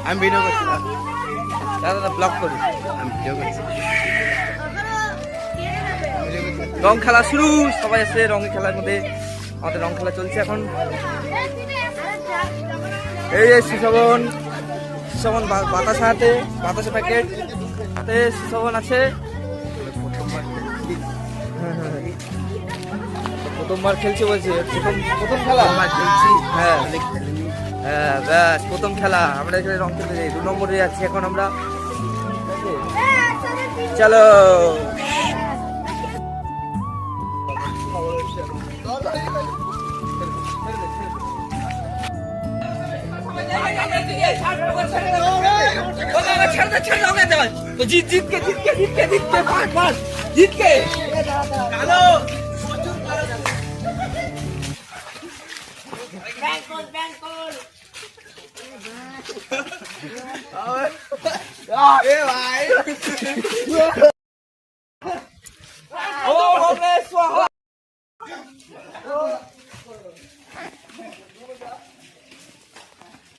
আমি ভিডিও করছি দাদা ব্লগ করি আমি ভিডিও করছি রং খেলা শুরু সবাই আছে রঙের খেলার মধ্যে আমাদের রং খেলা চলছে এখন এই যে সুশোভন বাতাসা প্যাকেট হাতে সুশোভন আছে প্রথমবার খেলছে বলছে প্রথম খেলা খেলছি হ্যাঁ হ্যাঁ ব্যাস প্রথম খেলা আমরা এখানে রং খেলতে যাই 2 নম্বরে যাচ্ছি এখন আমরা চলো जीत के भाई